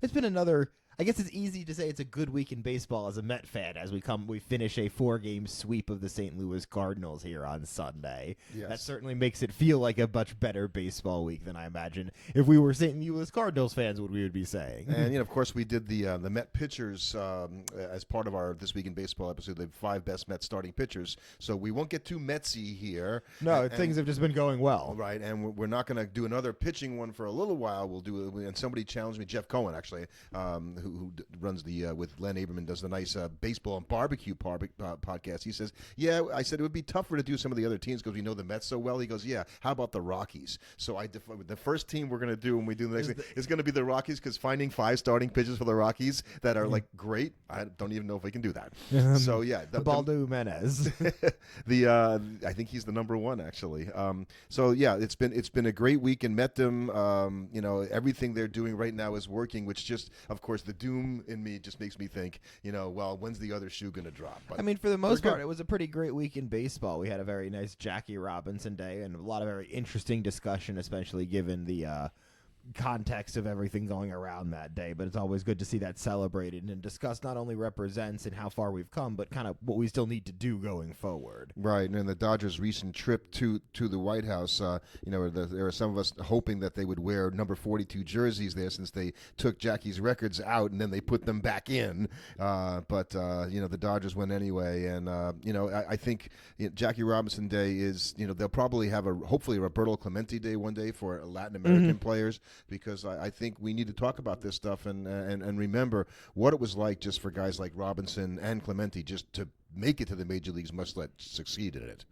It's been another. I guess it's easy to say it's a good week in baseball as a Met fan as we finish a 4-game sweep of the St. Louis Cardinals here on Sunday. Yes. That certainly makes it feel like a much better baseball week than I imagine if we were St. Louis Cardinals fans what we would be saying. And of course, we did the Met pitchers as part of our This Week in Baseball episode. The 5 best Met starting pitchers. So we won't get too Metsy here. No, things have just been going well. Right, and we're not going to do another pitching one for a little while. We'll do it, and somebody challenged me, Jeff Cohen, actually, who runs the with Len Aberman, does the nice baseball and barbecue podcast. He says, "Yeah," I said it would be tougher to do some of the other teams because we know the Mets so well. He goes, "Yeah, how about the Rockies?" So the first team we're going to do when we do the next thing is going to be the Rockies because finding 5 starting pitchers for the Rockies that are like great, I don't even know if we can do that. So yeah, the Baldo Jimenez. I think he's the number 1 actually. So yeah, it's been a great week in Metdom. Everything they're doing right now is working, which just, of course, the doom in me just makes me think, well, when's the other shoe going to drop? But I mean, for the most part, it was a pretty great week in baseball. We had a very nice Jackie Robinson day and a lot of very interesting discussion, especially given the context of everything going around that day, but it's always good to see that celebrated and discussed. Not only represents and how far we've come, but kind of what we still need to do going forward. Right, and the Dodgers' recent trip to the White House, there are some of us hoping that they would wear number 42 jerseys there since they took Jackie's records out and then they put them back in. But the Dodgers went anyway, and I think Jackie Robinson Day is, they'll probably have hopefully a Roberto Clemente Day one day for Latin American players. Because I think we need to talk about this stuff and remember what it was like just for guys like Robinson and Clemente just to make it to the major leagues, much less succeed in it.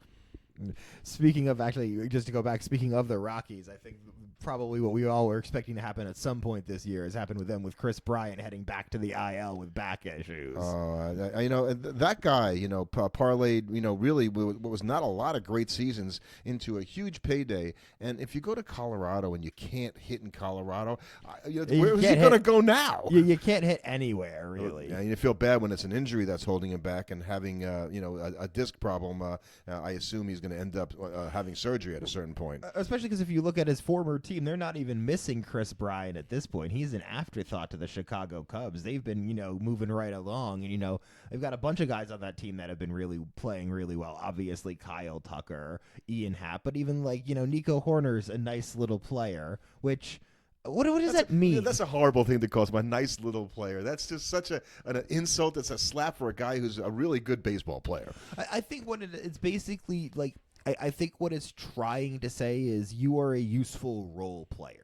Speaking of, actually, just to go back, speaking of the Rockies, I think probably what we all were expecting to happen at some point this year has happened with them, with Chris Bryant heading back to the IL with back issues. That guy, parlayed, really what was not a lot of great seasons into a huge payday. And if you go to Colorado and you can't hit in Colorado, where is he going to go now? You can't hit anywhere, really. You feel bad when it's an injury that's holding him back and having, a disc problem. I assume he's going to end up having surgery at a certain point. Especially because if you look at his former team, they're not even missing Chris Bryant at this point. He's an afterthought to the Chicago Cubs. They've been, moving right along. And, they've got a bunch of guys on that team that have been really playing really well. Obviously, Kyle Tucker, Ian Happ, but even Nico Horner's a nice little player, which... What does that mean? That's a horrible thing to call him a nice little player. That's just such an insult. It's a slap for a guy who's a really good baseball player. I think what it's basically like, I think what it's trying to say is you are a useful role player.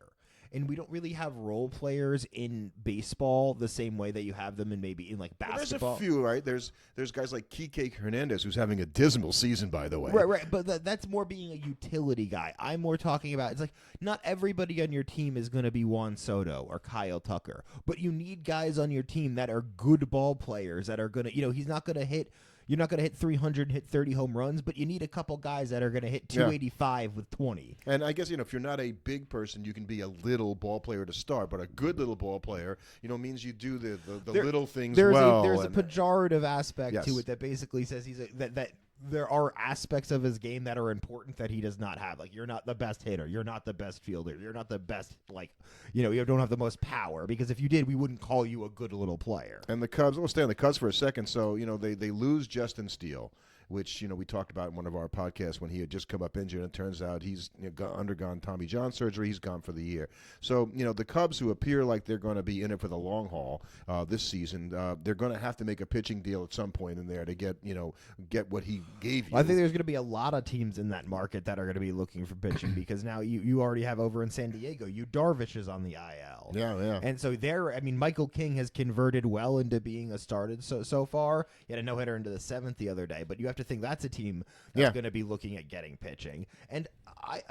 And we don't really have role players in baseball the same way that you have them in maybe in like basketball. There's a few, right? There's guys like Kike Hernandez, who's having a dismal season, by the way. Right. But that's more being a utility guy. I'm more talking about, it's like not everybody on your team is going to be Juan Soto or Kyle Tucker, but you need guys on your team that are good ball players that are going to, he's not going to hit. You're not going to hit 300 and hit 30 home runs, but you need a couple guys that are going to hit 285 with 20. And I guess, if you're not a big person, you can be a little ball player to start, but a good little ball player, means you do the little things well. There's a pejorative aspect to it that basically says that there are aspects of his game that are important that he does not have. Like, you're not the best hitter. You're not the best fielder. You're not the best, you don't have the most power. Because if you did, we wouldn't call you a good little player. And the Cubs, we'll stay on the Cubs for a second. So, they lose Justin Steele, which, we talked about in one of our podcasts when he had just come up injured. And it turns out he's undergone Tommy John surgery. He's gone for the year. So, the Cubs, who appear like they're going to be in it for the long haul this season, they're going to have to make a pitching deal at some point in there to get what he gave you. I think there's going to be a lot of teams in that market that are going to be looking for pitching because now you already have over in San Diego, Darvish is on the IL. Yeah. And so Michael King has converted well into being a started so far. He had a no-hitter into the 7th the other day, but you have to think that's a team that's going to be looking at getting pitching. And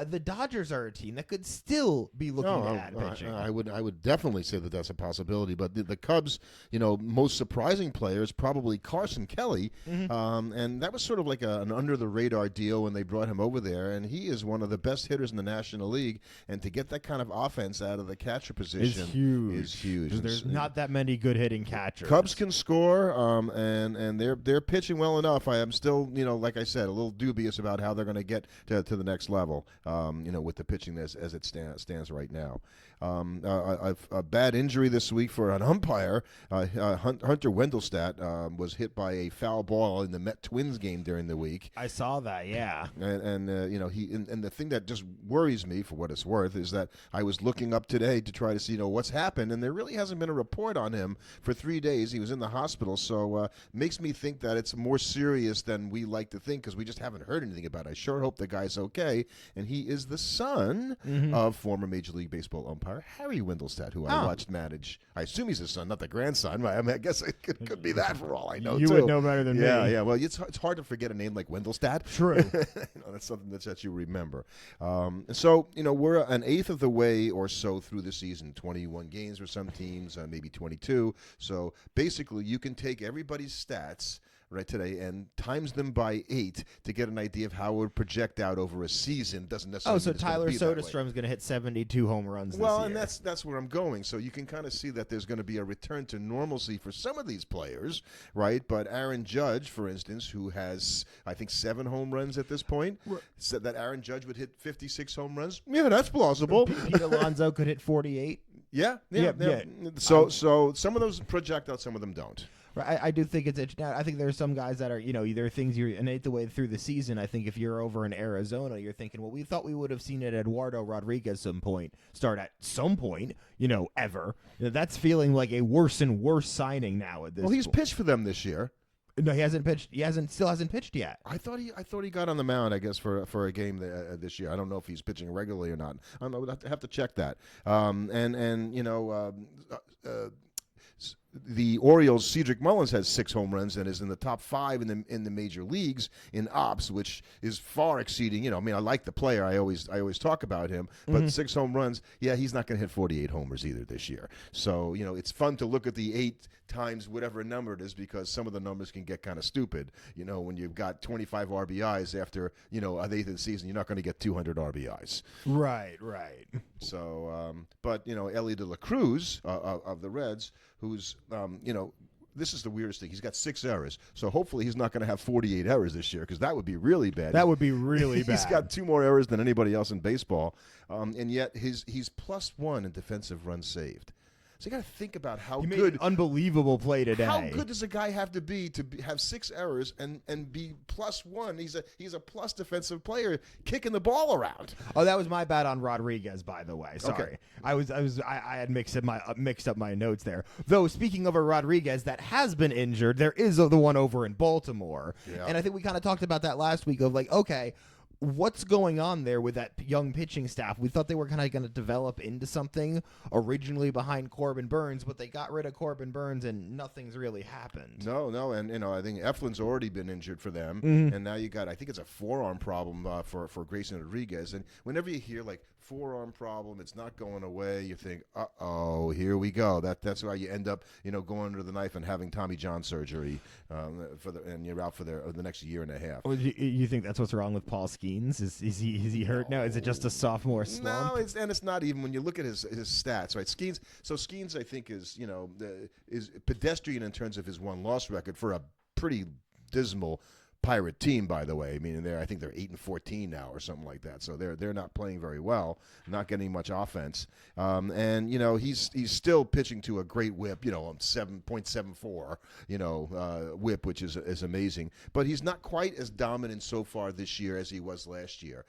the Dodgers are a team that could still be looking at pitching. I would definitely say that that's a possibility. But the Cubs, most surprising player is probably Carson Kelly. And that was sort of like an under-the-radar deal when they brought him over there. And he is one of the best hitters in the National League. And to get that kind of offense out of the catcher position is huge. There's not that many good hitting catchers. Cubs can score, and they're pitching well enough. I am still still, like I said, a little dubious about how they're going to get to the next level, with the pitching as it stands right now. A bad injury this week for an umpire. Hunter Wendelstedt was hit by a foul ball in the Met Twins game during the week. I saw that, yeah. And the thing that just worries me, for what it's worth, is that I was looking up today to try to see, what's happened, and there really hasn't been a report on him for 3 days. He was in the hospital, so makes me think that it's more serious than we like to think, because we just haven't heard anything about it. I sure hope the guy's okay, and he is the son of former Major League Baseball umpire Harry Wendelstedt, who I watched manage. I assume he's his son, not the grandson. I mean, I guess it could be that for all I know. You would know better than me. Yeah. Well, it's hard to forget a name like Wendelstedt. True. That's something that you remember. So we're an eighth of the way or so through the season. 21 games for some teams, maybe 22. So basically, you can take everybody's stats right today and times them by 8 to get an idea of how it would project out over a season. Doesn't necessarily. So Tyler Soderstrom is going to hit 72 home runs. Well, this year. And that's where I'm going. So you can kind of see that there's going to be a return to normalcy for some of these players, right? But Aaron Judge, for instance, who has I think 7 home runs at this point, said that Aaron Judge would hit 56 home runs. Yeah, that's plausible. Pete Alonso could hit 48. Yeah. So some of those project out, some of them don't. Right, I do think it's I think there's some guys that are, there are things you're an eighth the way through the season. I think if you're over in Arizona, you're thinking, well, we thought we would have seen it Eduardo Rodriguez start at some point, ever. That's feeling like a worse and worse signing now at this point. Well, he's pitched for them this year. No, he hasn't pitched. Still hasn't pitched yet. I thought he got on the mound, I guess, for a game this year. I don't know if he's pitching regularly or not. I don't know. We'll have to check that. The Orioles' Cedric Mullins has 6 home runs and is in the top 5 in the major leagues in ops, which is far exceeding. I like the player. I always talk about him, but 6 home runs. Yeah, he's not going to hit 48 homers either this year. So it's fun to look at the 8 times whatever number it is, because some of the numbers can get kind of stupid. When you've got 25 RBIs after an eighth of the season, you're not going to get 200 RBIs. Right. So, but Ellie De La Cruz of the Reds, who's this is the weirdest thing. He's got 6 errors, so hopefully he's not going to have 48 errors this year, because that would be really bad. That would be really bad. He's got 2 more errors than anybody else in baseball, and yet he's +1 in defensive runs saved. So you got to think about how he made good, an unbelievable play today. How good does a guy have to be have 6 errors and be +1? He's a plus defensive player kicking the ball around. Oh, that was my bad on Rodriguez, by the way. Sorry, Okay. I had mixed up my notes there. Though speaking of a Rodriguez that has been injured, there is the one over in Baltimore, and I think we kind of talked about that last week of okay, what's going on there with that young pitching staff? We thought they were kind of going to develop into something originally behind Corbin Burns, but they got rid of Corbin Burns and nothing's really happened. No, and I think Eflin's already been injured for them, and now you got, I think it's a forearm problem for Grayson Rodriguez, and whenever you hear forearm problem, it's not going away, you think, uh-oh, here we go. That's why you end up, going under the knife and having Tommy John surgery, and you're out for the next year and a half. Well, you think that's what's wrong with Paul Skeens? Is he hurt now? Is it just a sophomore slump? No, it's not even when you look at his stats, right? Skeens, I think, is is pedestrian in terms of his 1-loss record for a pretty dismal Pirate team, by the way. I think they're 8-14 now or something like that. So they're not playing very well, not getting much offense. And he's still pitching to a great whip, 7.74, whip, which is amazing. But he's not quite as dominant so far this year as he was last year.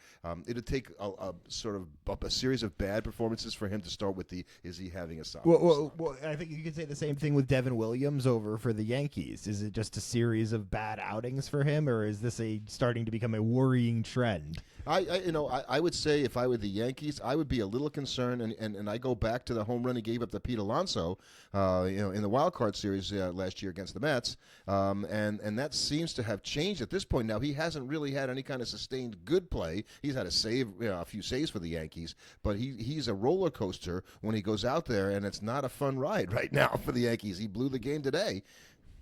It'll take a sort of a series of bad performances for him to start with is he having a solid? Well, I think you could say the same thing with Devin Williams over for the Yankees. Is it just a series of bad outings for him, or is this starting to become a worrying trend? I would say if I were the Yankees, I would be a little concerned, and I go back to the home run he gave up to Pete Alonso, in the wild card series last year against the Mets, and that seems to have changed at this point. Now he hasn't really had any kind of sustained good play. He's had a few saves for the Yankees, but he's a roller coaster when he goes out there, and it's not a fun ride right now for the Yankees. He blew the game today.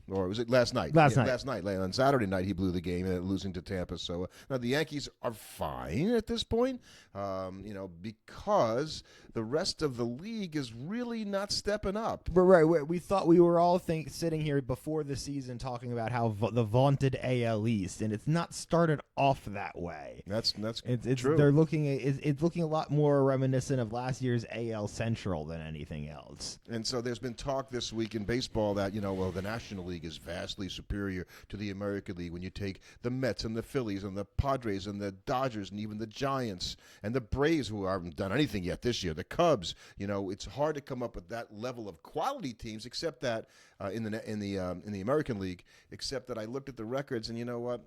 Or was it last night? Last night. Last night. On Saturday night, he blew the game, losing to Tampa. So now the Yankees are fine at this point, because the rest of the league is really not stepping up. But we thought we were all sitting here before the season talking about how the vaunted AL East, and it's not started off that way. That's it's true. They're looking it's looking a lot more reminiscent of last year's AL Central than anything else. And so there's been talk this week in baseball that the National League is vastly superior to the American League when you take the Mets and the Phillies and the Padres and the Dodgers and even the Giants and the Braves, who haven't done anything yet this year, the Cubs. It's hard to come up with that level of quality teams, except that in the American League. Except that I looked at the records, and you know what?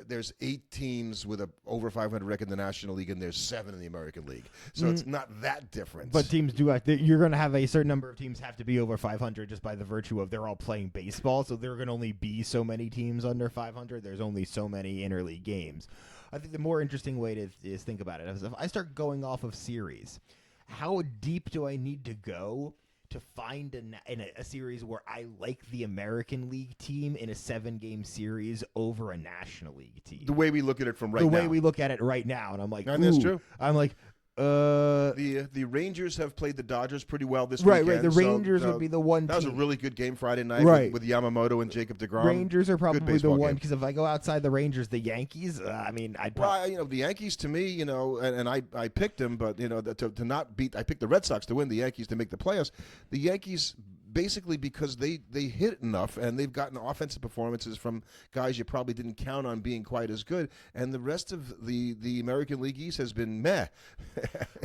There's 8 teams with a over 500 record in the National League, and there's 7 in the American League. So it's not that different. But teams you're going to have a certain number of teams have to be over 500 just by the virtue of they're all playing baseball. So there are going to only be so many teams under 500. There's only so many interleague games. I think the more interesting way to is think about it is if I start going off of series, how deep do I need to go to find a series where I like the American League team in a 7-game series over a National League team? The way we look at it from right now. The way we look at it right now, and I'm like, and that's true. I'm like, the Rangers have played the Dodgers pretty well this weekend. Right. The Rangers would be the one. That was a really good game Friday night, with Yamamoto and Jacob deGrom. Rangers are probably the one, because if I go outside the Rangers, the Yankees. The Yankees to me, and I picked them, but to not beat, I picked the Red Sox to win, the Yankees to make the playoffs. The Yankees, basically because they hit enough and they've gotten offensive performances from guys you probably didn't count on being quite as good, and the rest of the American League East has been meh.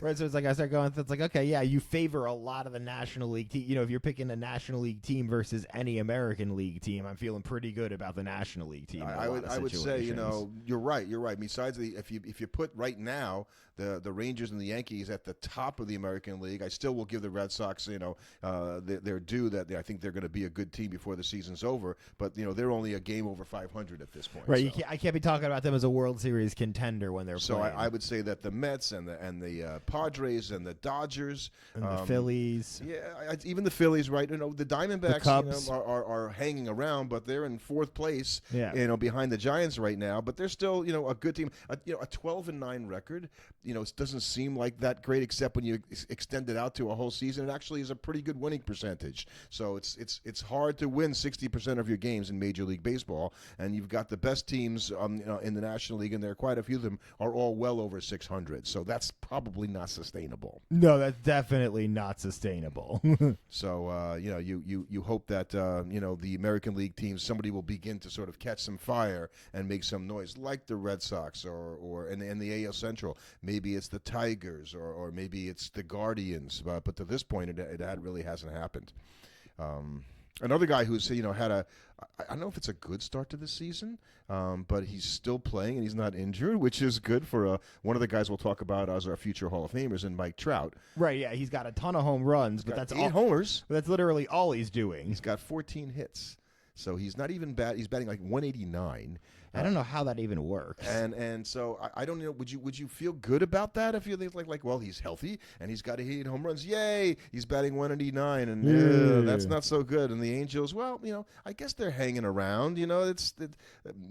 Right, so it's like I start going, it's like, okay, yeah, you favor a lot of the National League team. If you're picking a National League team versus any American League team, I'm feeling pretty good about the National League team. I would say, you're right. Besides if you put right now the Rangers and the Yankees at the top of the American League, I still will give the Red Sox, their due that I think they're going to be a good team before the season's over. But they're only a game over 500 at this point. Right, so. I can't be talking about them as a World Series contender when they're playing. So I would say that the Mets and the Padres and the Dodgers and the Phillies, even the Phillies, right? The Diamondbacks, the Cubs. Are hanging around, but they're in 4th place, behind the Giants right now. But they're still, a good team. A 12-9 record. It doesn't seem like that great, except when you extend it out to a whole season. It actually is a pretty good winning percentage. So it's hard to win 60% of your games in Major League Baseball, and you've got the best teams in the National League, and there are quite a few of them are all well over 600. So that's probably not sustainable. No, that's definitely not sustainable. So you hope that the American League teams, somebody will begin to sort of catch some fire and make some noise, like the Red Sox or in the AL Central. Maybe it's the Tigers or maybe it's the Guardians, but to this point it really hasn't happened. Another guy who's had I don't know if it's a good start to the season, but he's still playing and he's not injured, which is good for one of the guys we'll talk about as our future Hall of Famers, and Mike Trout. Right, yeah, he's got a ton of home runs, but that's 8 homers. But that's literally all he's doing. He's got 14 hits, so he's not even bad. He's batting like 189. I don't know how that even works. And so I don't know. Would you feel good about that if you think like well, he's healthy and he's got 8 home runs? Yay! He's batting 189, and that's not so good. And the Angels, well, I guess they're hanging around. It's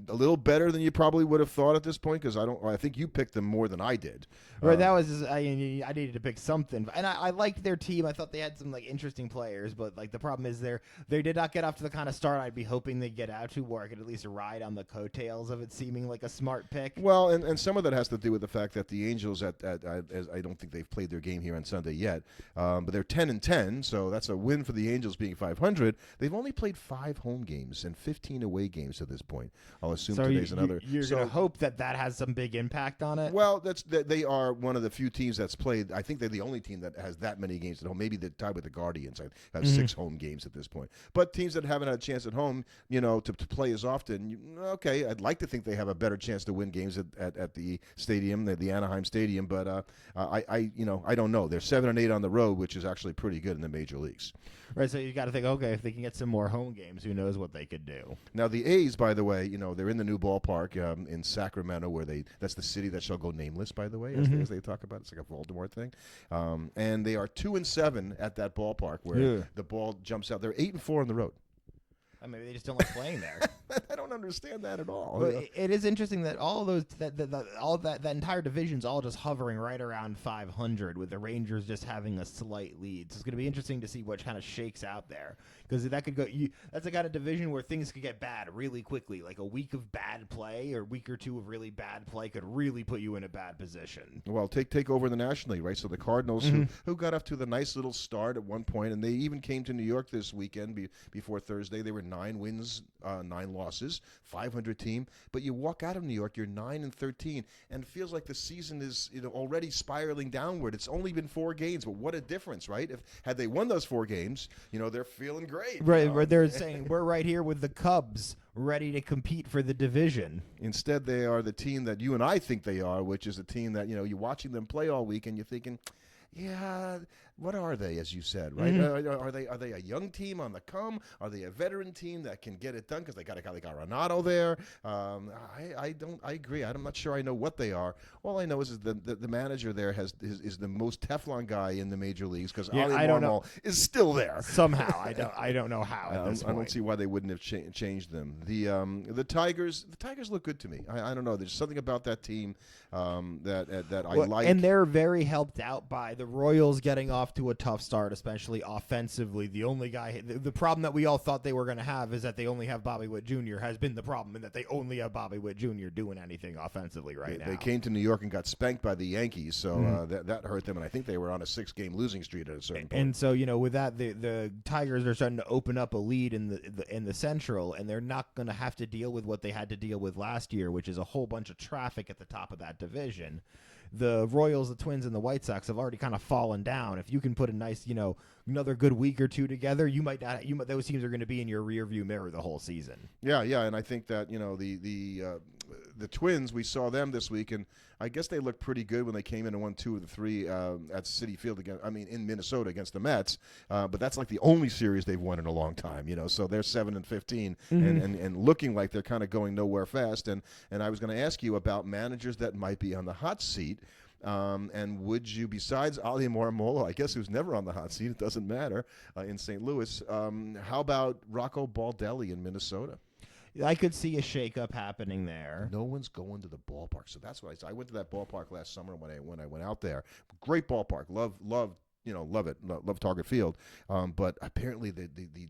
a little better than you probably would have thought at this point, because I think you picked them more than I did. Right, that was I needed to pick something, and I liked their team. I thought they had some interesting players, but the problem is they did not get off to the kind of start I'd be hoping they'd get out to, where I could at least ride on the coattails of it seeming like a smart pick. Well, and some of that has to do with the fact that the Angels I don't think they've played their game here on Sunday yet, but they're 10-10, so that's a win for the Angels being 500. They've only played 5 home games and 15 away games to this point. I'll assume today's another. You're going to hope that has some big impact on it. Well, they are one of the few teams that's played. I think they're the only team that has that many games at home. Maybe they're tied with the Guardians. I have 6 home games at this point. But teams that haven't had a chance at home, to play as often, okay, I'd like to think they have a better chance to win games at the stadium, the Anaheim Stadium. But I don't know. They're 7-8 on the road, which is actually pretty good in the major leagues. Right, so you got to think, okay, if they can get some more home games, who knows what they could do. Now the A's, by the way, they're in the new ballpark in Sacramento, where that's the city that shall go nameless, by the way, as they talk about. It's like a Voldemort thing. And they are 2-7 at that ballpark, where the ball jumps out. They're 8-4 on the road. Maybe they just don't like playing there. I don't understand that at all. Well, it is interesting that all those that entire division's all just hovering right around 500, with the Rangers just having a slight lead. So it's going to be interesting to see what kind of shakes out there, because that could go. That's the kind of division where things could get bad really quickly. Like a week of bad play or a week or two of really bad play could really put you in a bad position. Well, take over the National League, right? So the Cardinals, who got off to the nice little start at one point, and they even came to New York this weekend before Thursday. They were 9 wins, 9 losses, 500 team. But you walk out of New York, you're 9-13, and it feels like the season is already spiraling downward. It's only been 4 games, but what a difference, right? Had they won those 4 games, they're feeling great. Right, where they're saying we're right here with the Cubs, ready to compete for the division. Instead, they are the team that you and I think they are, which is a team that you're watching them play all week, and you're thinking, yeah, what are they, as you said, right? Are they a young team on the come? Are they a veteran team that can get it done because they got a guy like Arenado there? I agree. I'm not sure I know what they are. All I know is the manager there is the most Teflon guy in the major leagues, because Ali Marmol is still there somehow. I don't know how. At this point. I don't see why they wouldn't have changed them. The Tigers look good to me. I don't know. There's something about that team that I like, and they're very helped out by the Royals getting off to a tough start, especially offensively. The only guy, the problem that we all thought they were going to have is that they only have Bobby Witt Jr. has been the problem, and that they only have Bobby Witt Jr. doing anything offensively now. They came to New York and got spanked by the Yankees, so that hurt them, and I think they were on a 6-game losing streak at a certain point. And so with that, the Tigers are starting to open up a lead in the Central, and they're not going to have to deal with what they had to deal with last year, which is a whole bunch of traffic at the top of that division. The Royals, the Twins, and the White Sox have already kind of fallen down. If you can put a nice, another good week or two together, you might not. Those teams are going to be in your rearview mirror the whole season. Yeah, and I think that the Twins, we saw them this week, and I guess they looked pretty good when they came in and won 2 of the 3 at Citi Field in Minnesota against the Mets. But that's like the only series they've won in a long time. So they're 7-15 and looking like they're kind of going nowhere fast. And I was going to ask you about managers that might be on the hot seat. And would you, besides Ali Marmol, I guess who's never on the hot seat, it doesn't matter, in St. Louis, how about Rocco Baldelli in Minnesota? I could see a shakeup happening there. No one's going to the ballpark, so that's what I said. I went to that ballpark last summer when I went out there. Great ballpark, love it, love Target Field. But apparently the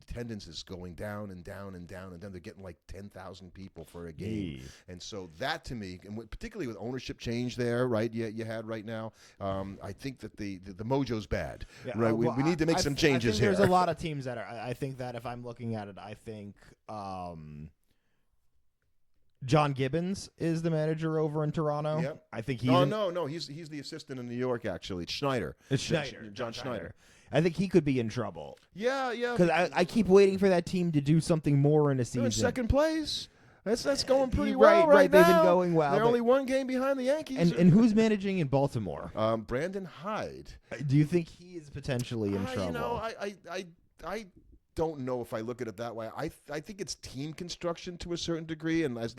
attendance is going down and down and down, and then they're getting like 10,000 people for a game. And so that, to me, and particularly with ownership change there, right? You had right now. I think that the mojo's bad. Yeah, right? We need to make some changes here. There's a lot of teams that are. I think that if I'm looking at it, I think. John Gibbons is the manager over in Toronto. Yep. I think No. He's the assistant in New York, actually. It's Schneider. It's Schneider. John Schneider. I think he could be in trouble. Yeah. Because I keep waiting for that team to do something more in a season. They're in second place. That's going pretty well right now. They've been going well. They're only 1 game behind the Yankees. And who's managing in Baltimore? Brandon Hyde. Do you think he is potentially in trouble? I don't know if I look at it that way. I think it's team construction to a certain degree, and as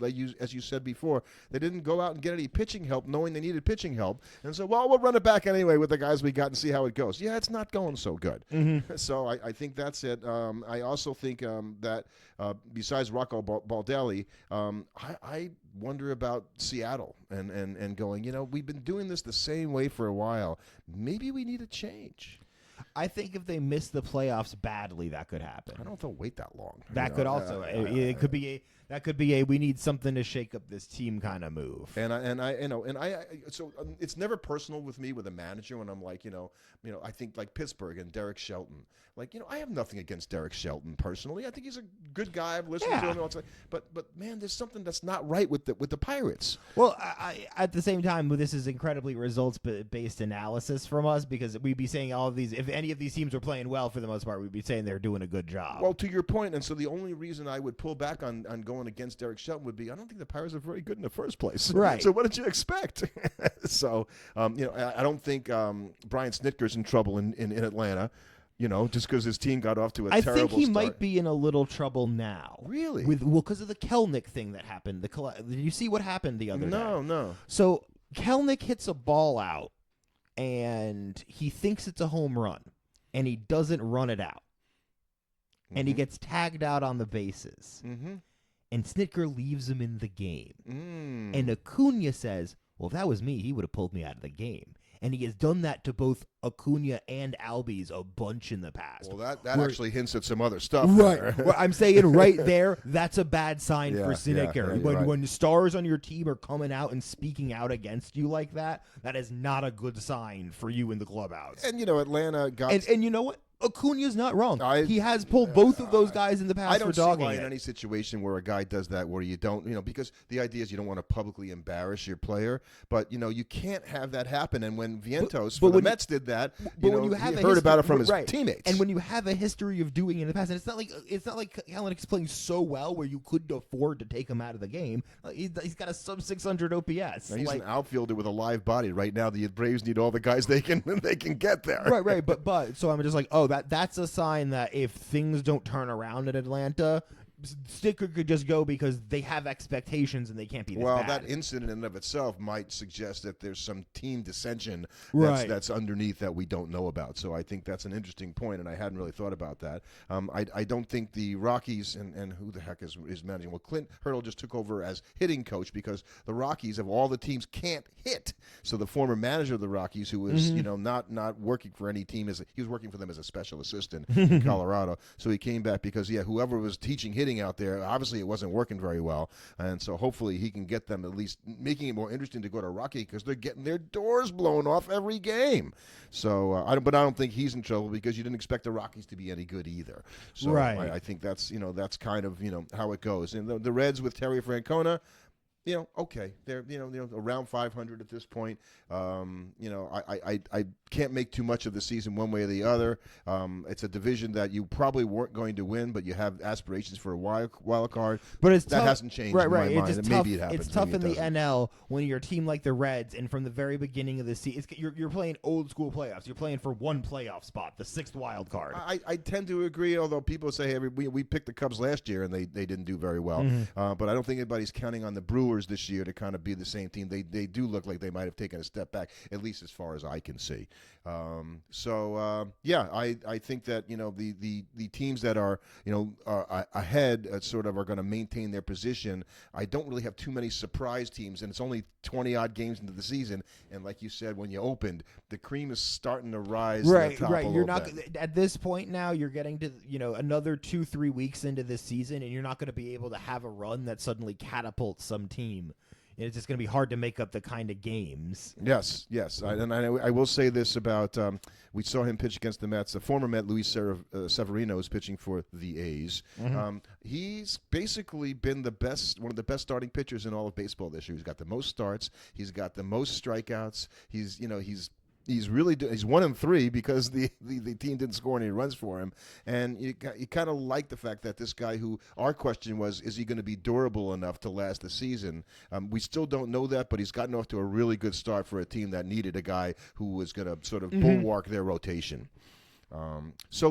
you said before, they didn't go out and get any pitching help, knowing they needed pitching help, and so we'll run it back anyway with the guys we got and see how it goes. Yeah, it's not going so good. So I think that's it. I also think that besides Rocco Baldelli, I wonder about Seattle and going. We've been doing this the same way for a while. Maybe we need a change. I think if they miss the playoffs badly, that could happen. I don't know if they'll wait that long. That could also. It could be a we need something to shake up this team kind of move. So it's never personal with me with a manager when I'm like, I think like Pittsburgh and Derek Shelton. Like, I have nothing against Derek Shelton personally. I think he's a good guy. I've listened to him all the time. But man, there's something that's not right with the Pirates. Well, I at the same time, this is incredibly results-based analysis from us, because we'd be saying all of these. If any of these teams were playing well for the most part, we'd be saying they're doing a good job. Well, to your point, and so the only reason I would pull back on going against Derek Shelton would be I don't think the Pirates are very good in the first place. Right. So what did you expect? So I don't think Brian Snitker's in trouble in Atlanta. Just because his team got off to a terrible start. I think he might be in a little trouble now. Really? Because of the Kelnick thing that happened. Did you see what happened the other day? No. So Kelnick hits a ball out, and he thinks it's a home run, and he doesn't run it out. and he gets tagged out on the bases. Mm-hmm. And Snitker leaves him in the game. Mm. And Acuna says, well, if that was me, he would have pulled me out of the game. And he has done that to both Acuna and Albies a bunch in the past. Well, that actually hints at some other stuff. Right. Well, I'm saying right there, that's a bad sign for Snitker. Yeah, when stars on your team are coming out and speaking out against you like that, that is not a good sign for you in the clubhouse. And, Atlanta got... And you know what? Acuna's not wrong. He has pulled both of those guys in the past for dogging I don't see why it. in any situation where a guy does that where you don't, because the idea is you don't want to publicly embarrass your player, but, you can't have that happen. And when Vientos for the Mets did that, when you have he heard about it from his teammates. And when you have a history of doing it in the past, and it's not like Kalanick's playing so well where you couldn't afford to take him out of the game. He's got a sub 600 OPS. Now, he's an outfielder with a live body. Right now, the Braves need all the guys they can get there. Right. But so I'm just like, that's a sign that if things don't turn around in Atlanta, Sticker could just go because they have expectations and they can't be this bad. That incident in and of itself might suggest that there's some team dissension that's underneath that we don't know about. So I think that's an interesting point, and I hadn't really thought about that. I don't think the Rockies and who the heck is managing? Well, Clint Hurdle just took over as hitting coach because the Rockies of all the teams can't hit. So the former manager of the Rockies, who was not working for any team, he was working for them as a special assistant in Colorado. So he came back because whoever was teaching hitting out there, obviously it wasn't working very well, and so hopefully he can get them at least making it more interesting to go to Rocky because they're getting their doors blown off every game. So I don't think he's in trouble because you didn't expect the Rockies to be any good either. So I think that's that's kind of how it goes. And the Reds with Terry Francona, okay, they're around 500 at this point. I can't make too much of the season one way or the other. It's a division that you probably weren't going to win, but you have aspirations for a wild card. But that hasn't changed in my mind. It's maybe it happens. It's tough in the NL when you're a team like the Reds, and from the very beginning of the season, you're playing old school playoffs. You're playing for one playoff spot, the 6th wild card. I tend to agree, although people say, hey, we picked the Cubs last year and they didn't do very well. But I don't think anybody's counting on the Brewers this year to kind of be the same team. They do look like they might have taken a step back, at least as far as I can see. I think that the teams that are ahead sort of are going to maintain their position. I don't really have too many surprise teams, and it's only 20 odd games into the season. And like you said, when you opened, the cream is starting to rise. To the top a You're not bit. at this point now. You're getting to another 2-3 weeks into this season, and you're not going to be able to have a run that suddenly catapults some team. It's just going to be hard to make up the kind of games. Yes. I will say this about we saw him pitch against the Mets. The former Met, Luis Severino, is pitching for the A's. He's basically been one of the best starting pitchers in all of baseball this year. He's got the most starts. He's got the most strikeouts. He's 1-3 because the team didn't score any runs for him, and you kind of like the fact that this guy, who our question was, is he going to be durable enough to last the season? We still don't know that, but he's gotten off to a really good start for a team that needed a guy who was going to sort of bulwark their rotation. So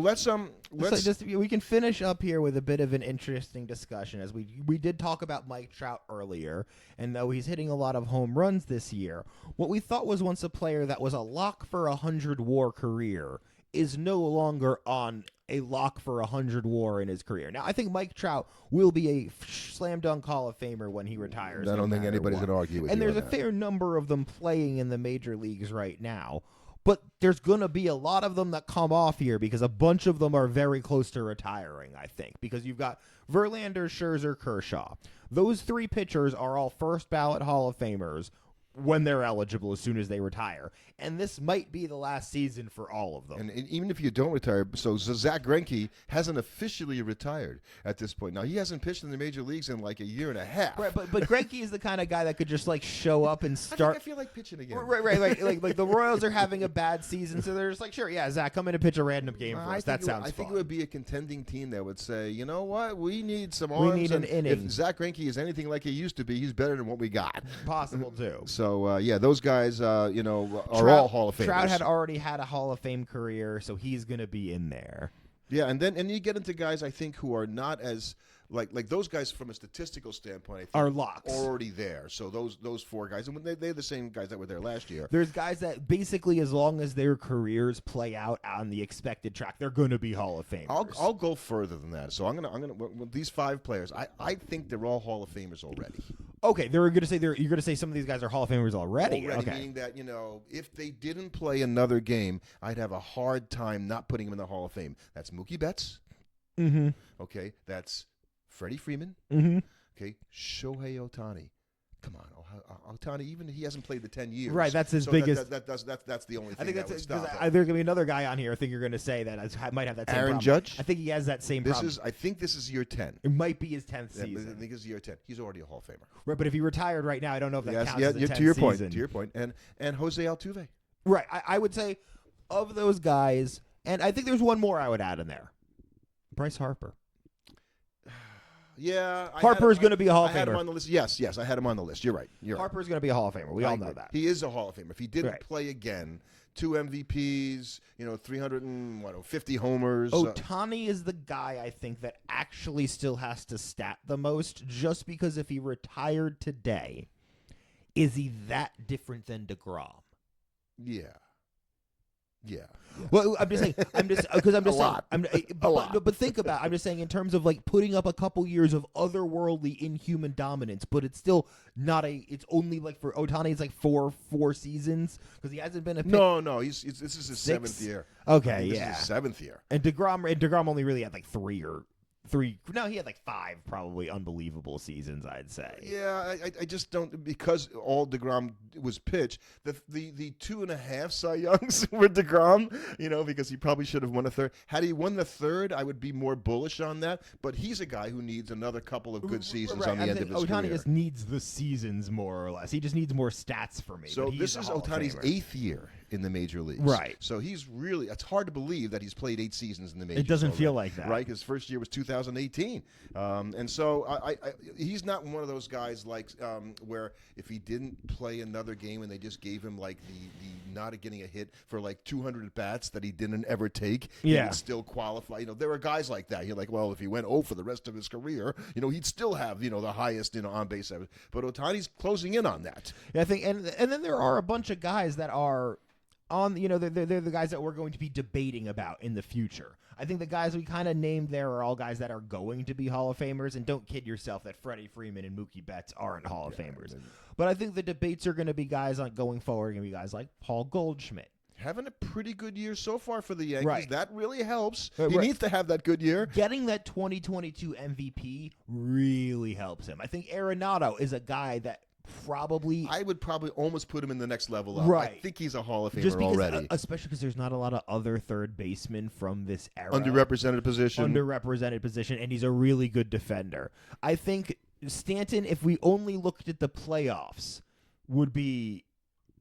we can finish up here with a bit of an interesting discussion, as we did talk about Mike Trout earlier, and though he's hitting a lot of home runs this year, what we thought was once a player that was a lock for 100 WAR career is no longer on a lock for 100 WAR in his career. Now, I think Mike Trout will be a slam dunk Hall of Famer when he retires. I don't think anybody's going to argue with you. And there's on a fair number of them playing in the major leagues right now. But there's going to be a lot of them that come off here because a bunch of them are very close to retiring, I think. Because you've got Verlander, Scherzer, Kershaw. Those 3 pitchers are all first ballot Hall of Famers when they're eligible as soon as they retire. And this might be the last season for all of them. And even if you don't retire, so Zach Greinke hasn't officially retired at this point. Now, he hasn't pitched in the major leagues in like a year and a half. Right, but Greinke is the kind of guy that could just show up and start. I feel like pitching again. Right. Like the Royals are having a bad season, so they're just like, sure, yeah, Zach, come in and pitch a random game for us. That sounds fun. I think it would be a contending team that would say, you know what, we need some arms. We need an inning. If Zach Greinke is anything like he used to be, he's better than what we got. Possible too. So those guys, are all Hall of Famers. Trout had already had a Hall of Fame career, so he's going to be in there. Yeah, and you get into guys I think who are not as like those guys from a statistical standpoint, I think, are locks. already there. So those four guys, and they're the same guys that were there last year. There's guys that basically, as long as their careers play out on the expected track, they're going to be Hall of Famers. I'll go further than that. So I'm gonna with these 5 players, I think they're all Hall of Famers already. Okay, you're going to say some of these guys are Hall of Famers already. Okay. Meaning that if they didn't play another game, I'd have a hard time not putting them in the Hall of Fame. That's Mookie Betts. Mm-hmm. Okay, that's Freddie Freeman. Mm-hmm. Okay, Shohei Ohtani. Come on, Ohtani. Even he hasn't played the 10 years. Right, that's his biggest. That's the only thing I think that would stop him. there's going to be another guy on here. I think you're going to say that might have that same Aaron problem. Judge. I think he has that same problem. I think this is year 10. It might be his 10th season. I think it's year 10. He's already a Hall of Famer. Right, but if he retired right now, I don't know if that counts as a 10th to your season. To your point. And Jose Altuve. Right, I would say of those guys, and I think there's one more I would add in there. Bryce Harper. Yeah, Harper's going to be a Hall of Famer. I had him on the list. Yes, I had him on the list. You're right. Harper's going to be a Hall of Famer. We all know that. He is a Hall of Famer. If he didn't Right. play again, 2 MVPs, 350 homers. Ohtani is the guy I think that actually still has to stat the most, just because if he retired today, is he that different than DeGrom? Yeah. Well, I'm just saying. I'm just lot. But think about. I'm just saying in terms of like putting up a couple years of otherworldly, inhuman dominance, but it's still not a. It's only like for Ohtani, it's like four seasons because he hasn't been a. No. This is his 7th year. Okay, this yeah. is his 7th year. And DeGrom only really had like three. No, he had like 5 probably unbelievable seasons, I'd say. Yeah, I just don't, because all DeGrom was pitched. The 2.5 Cy Youngs were DeGrom, because he probably should have won a third. Had he won the third, I would be more bullish on that. But he's a guy who needs another couple of good seasons on the end of his Ohtani career. just needs the seasons more or less. He just needs more stats for me. So this is Ohtani's 8th year in the major leagues. Right. So he's really, it's hard to believe that he's played 8 seasons in the majors. It doesn't already, feel like that. Right? His first year was 2018. And so he's not one of those guys like where if he didn't play another game and they just gave him like the not getting a hit for like 200 at bats that he didn't ever take, he would still qualify. There are guys like that. You're like, well, if he went 0 for the rest of his career, he'd still have, the highest, on base average. But Ohtani's closing in on that. Yeah, I think, and then there are a bunch of guys that are on, they're the guys that we're going to be debating about in the future. I think the guys we kind of named there are all guys that are going to be Hall of Famers, and don't kid yourself that Freddie Freeman and Mookie Betts aren't Hall of Famers. But I think the debates are going to be guys going forward, going to be guys like Paul Goldschmidt. Having a pretty good year so far for the Yankees. Right. That really helps. He needs to have that good year. Getting that 2022 MVP really helps him. I think Arenado is a guy that I would probably almost put him in the next level up. Right. I think he's a Hall of Famer just because, already. Especially because there's not a lot of other third basemen from this era. Underrepresented position. And he's a really good defender. I think Stanton, if we only looked at the playoffs, would be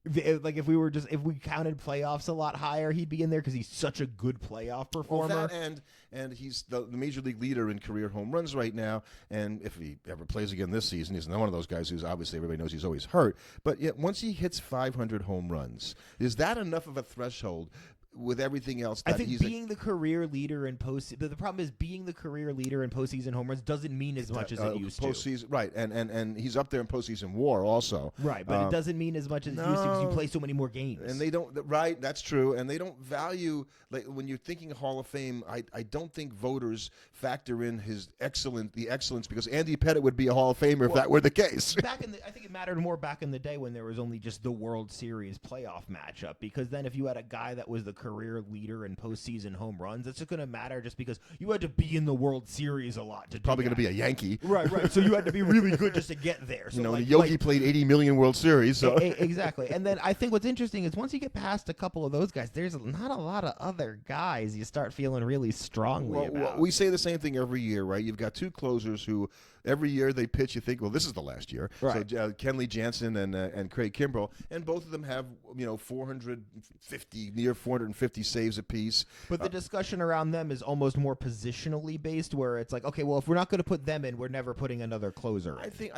like if we counted playoffs a lot higher, he'd be in there because he's such a good playoff performer. Well, that and he's the major league leader in career home runs right now. And if he ever plays again this season, he's not one of those guys who's obviously everybody knows he's always hurt. But yet once he hits 500 home runs, is that enough of a threshold? With everything else, that I think being the career leader in postseason. The problem is being the career leader in postseason home runs doesn't mean as much as it used to. Right, and he's up there in postseason WAR also. Right, but it doesn't mean as much as it used to because you play so many more games. And they don't. Right, that's true. And they don't value when you're thinking Hall of Fame. I don't think voters factor in the excellence because Andy Pettitte would be a Hall of Famer if that were the case. I think it mattered more back in the day when there was only just the World Series playoff matchup, because then if you had a guy that was the career leader in postseason home runs, it's just going to matter just because you had to be in the World Series a lot to do Probably going that. to be a Yankee. Right. So you had to be really good just to get there. So Yogi played 80 million World Series. So. Exactly. And then I think what's interesting is once you get past a couple of those guys, there's not a lot of other guys you start feeling really strongly about. We say the same thing every year, right? You've got 2 closers who every year they pitch, you think, well, this is the last year. Right. So Kenley Jansen and Craig Kimbrell, and both of them have 450, near 450 150 saves apiece. But the discussion around them is almost more positionally based, where it's like, okay, well, if we're not going to put them in, we're never putting another closer in. I think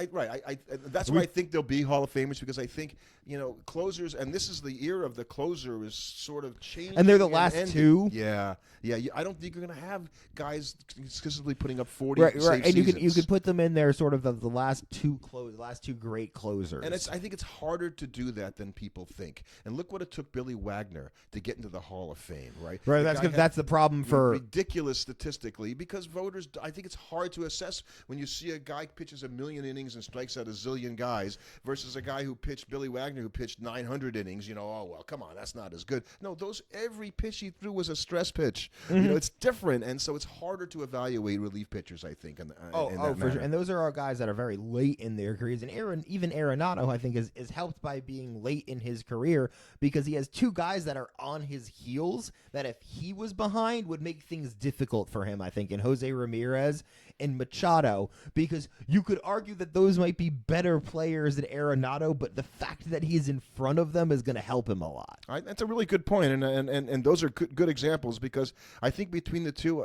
that's why I think they'll be Hall of Famers, because I think closers, and this is the era of the closer is sort of changing. And they're the last two. Yeah. I don't think you're going to have guys consistently putting up 40 right. save And seasons. you could put them in there, sort of the last two great closers. And I think it's harder to do that than people think. And look what it took Billy Wagner to get into the Hall of Fame, right? Right. That's the problem for ridiculous statistically, because voters. I think it's hard to assess when you see a guy pitches 1,000,000 innings and strikes out 1,000,000 guys versus a guy who pitched Billy Wagner who pitched 900 innings. Oh well, come on, that's not as good. No, every pitch he threw was a stress pitch. Mm-hmm. It's different, and so it's harder to evaluate relief pitchers, I think. In that for sure. And those are our guys that are very late in their careers. And even Arenado, I think, is helped by being late in his career, because he has two guys that are on his heels that if he was behind would make things difficult for him, I think, in Jose Ramirez and Machado, because you could argue that those might be better players than Arenado, but the fact that he's in front of them is going to help him a lot. That's a really good point, and those are good examples, because I think between the two,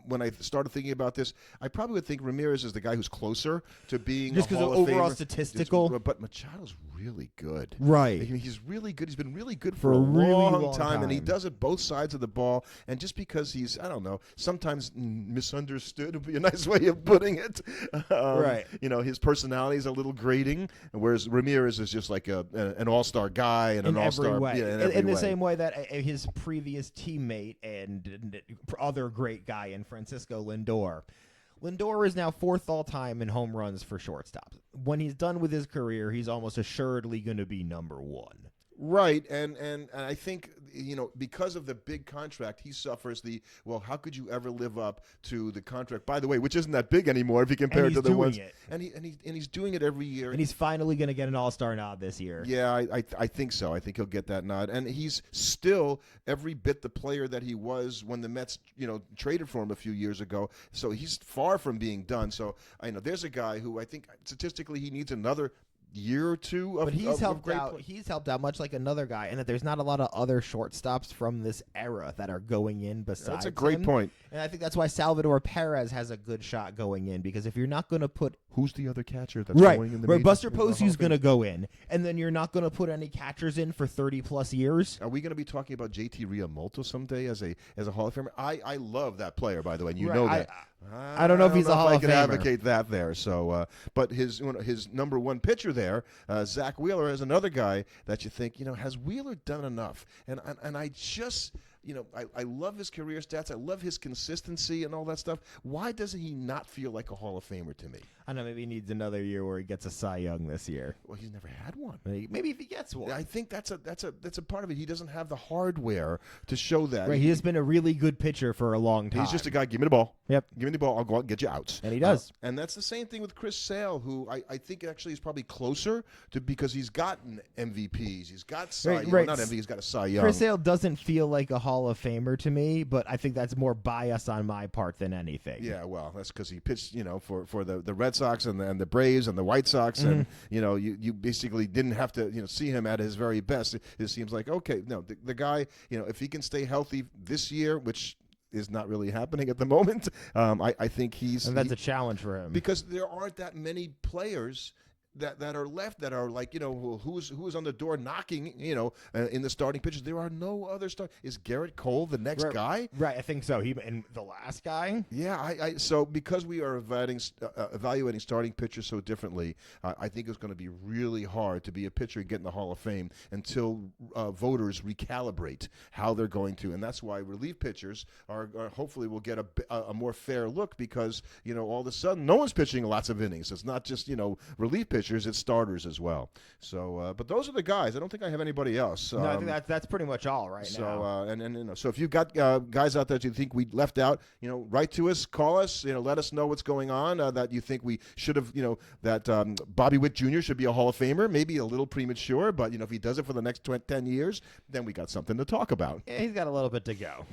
when I started thinking about this, I probably would think Ramirez is the guy who's closer to being just because of overall statistical. But Machado's really good. Right. He's really good. He's been really good for a really long time, and he does it both sides of the ball. And just because he's, I don't know, sometimes misunderstood would be a nice way of putting it. Right. His personality is a little grating, whereas Ramirez is just like an all-star guy and an all-star. In the same way that his previous teammate and other great guy in Francisco Lindor. Lindor is now 4th all-time in home runs for shortstops. When he's done with his career, he's almost assuredly going to be number 1. Right, and I think, because of the big contract, he suffers how could you ever live up to the contract, by the way, which isn't that big anymore if you compare it to the ones. And he's doing it every year. And he's finally going to get an all-star nod this year. Yeah, I think so. I think he'll get that nod. And he's still every bit the player that he was when the Mets, traded for him a few years ago. So he's far from being done. So there's a guy who I think statistically he needs another year or two of, but he's helped great out. He's helped out much like another guy, and that there's not a lot of other shortstops from this era that are going in besides. That's a great point. And I think that's why Salvador Perez has a good shot going in, because if you're not going to put who's the other catcher that's going in the major, Buster Posey's going to go in, and then you're not going to put any catchers in for 30+ years. Are we going to be talking about JT Realmuto someday as a Hall of Famer? I love that player, by the way, and you know that. I don't know if he's a Hall of Famer. I can advocate that there. So, but his number one pitcher there, Zach Wheeler, is another guy that you think, has Wheeler done enough? And I just. I love his career stats. I love his consistency and all that stuff. Why doesn't he not feel like a Hall of Famer to me? I don't know. Maybe he needs another year where he gets a Cy Young this year. Well, he's never had one. Maybe if he gets one. I think that's a part of it. He doesn't have the hardware to show that. Right. He has been a really good pitcher for a long time. He's just a guy. Give me the ball. Yep. Give me the ball. I'll go out and get you outs. And he does. And that's the same thing with Chris Sale, who I think actually is probably closer to, because he's gotten MVPs. He's got Cy Young. Well, not MVP. He's got a Cy Young. Chris Sale doesn't feel like a Hall of Famer to me, but I think that's more bias on my part than anything. Yeah, well, that's because he pitched, for the Red Sox and the Braves and the White Sox, and you basically didn't have to see him at his very best. It seems like, okay, no, the guy, if he can stay healthy this year, which is not really happening at the moment, I think and that's a challenge for him, because there aren't that many players that are left that are like, who's on the door knocking, in the starting pitchers. There are no other Is Garrett Cole the next guy? Right, I think so. And the last guy? Yeah, so because we are evaluating starting pitchers so differently, I think it's going to be really hard to be a pitcher and get in the Hall of Fame until voters recalibrate how they're going to. And that's why relief pitchers are hopefully will get a more fair look, because, all of a sudden no one's pitching lots of innings. It's not just, relief pitchers. It's starters as well. So, but those are the guys. I don't think I have anybody else. No, I think that's pretty much all now. So, so if you've got guys out there that you think we left out, write to us, call us, let us know what's going on, that you think we should have, that Bobby Witt Jr. should be a Hall of Famer. Maybe a little premature, but if he does it for the next 10 years, then we got something to talk about. Yeah, he's got a little bit to go.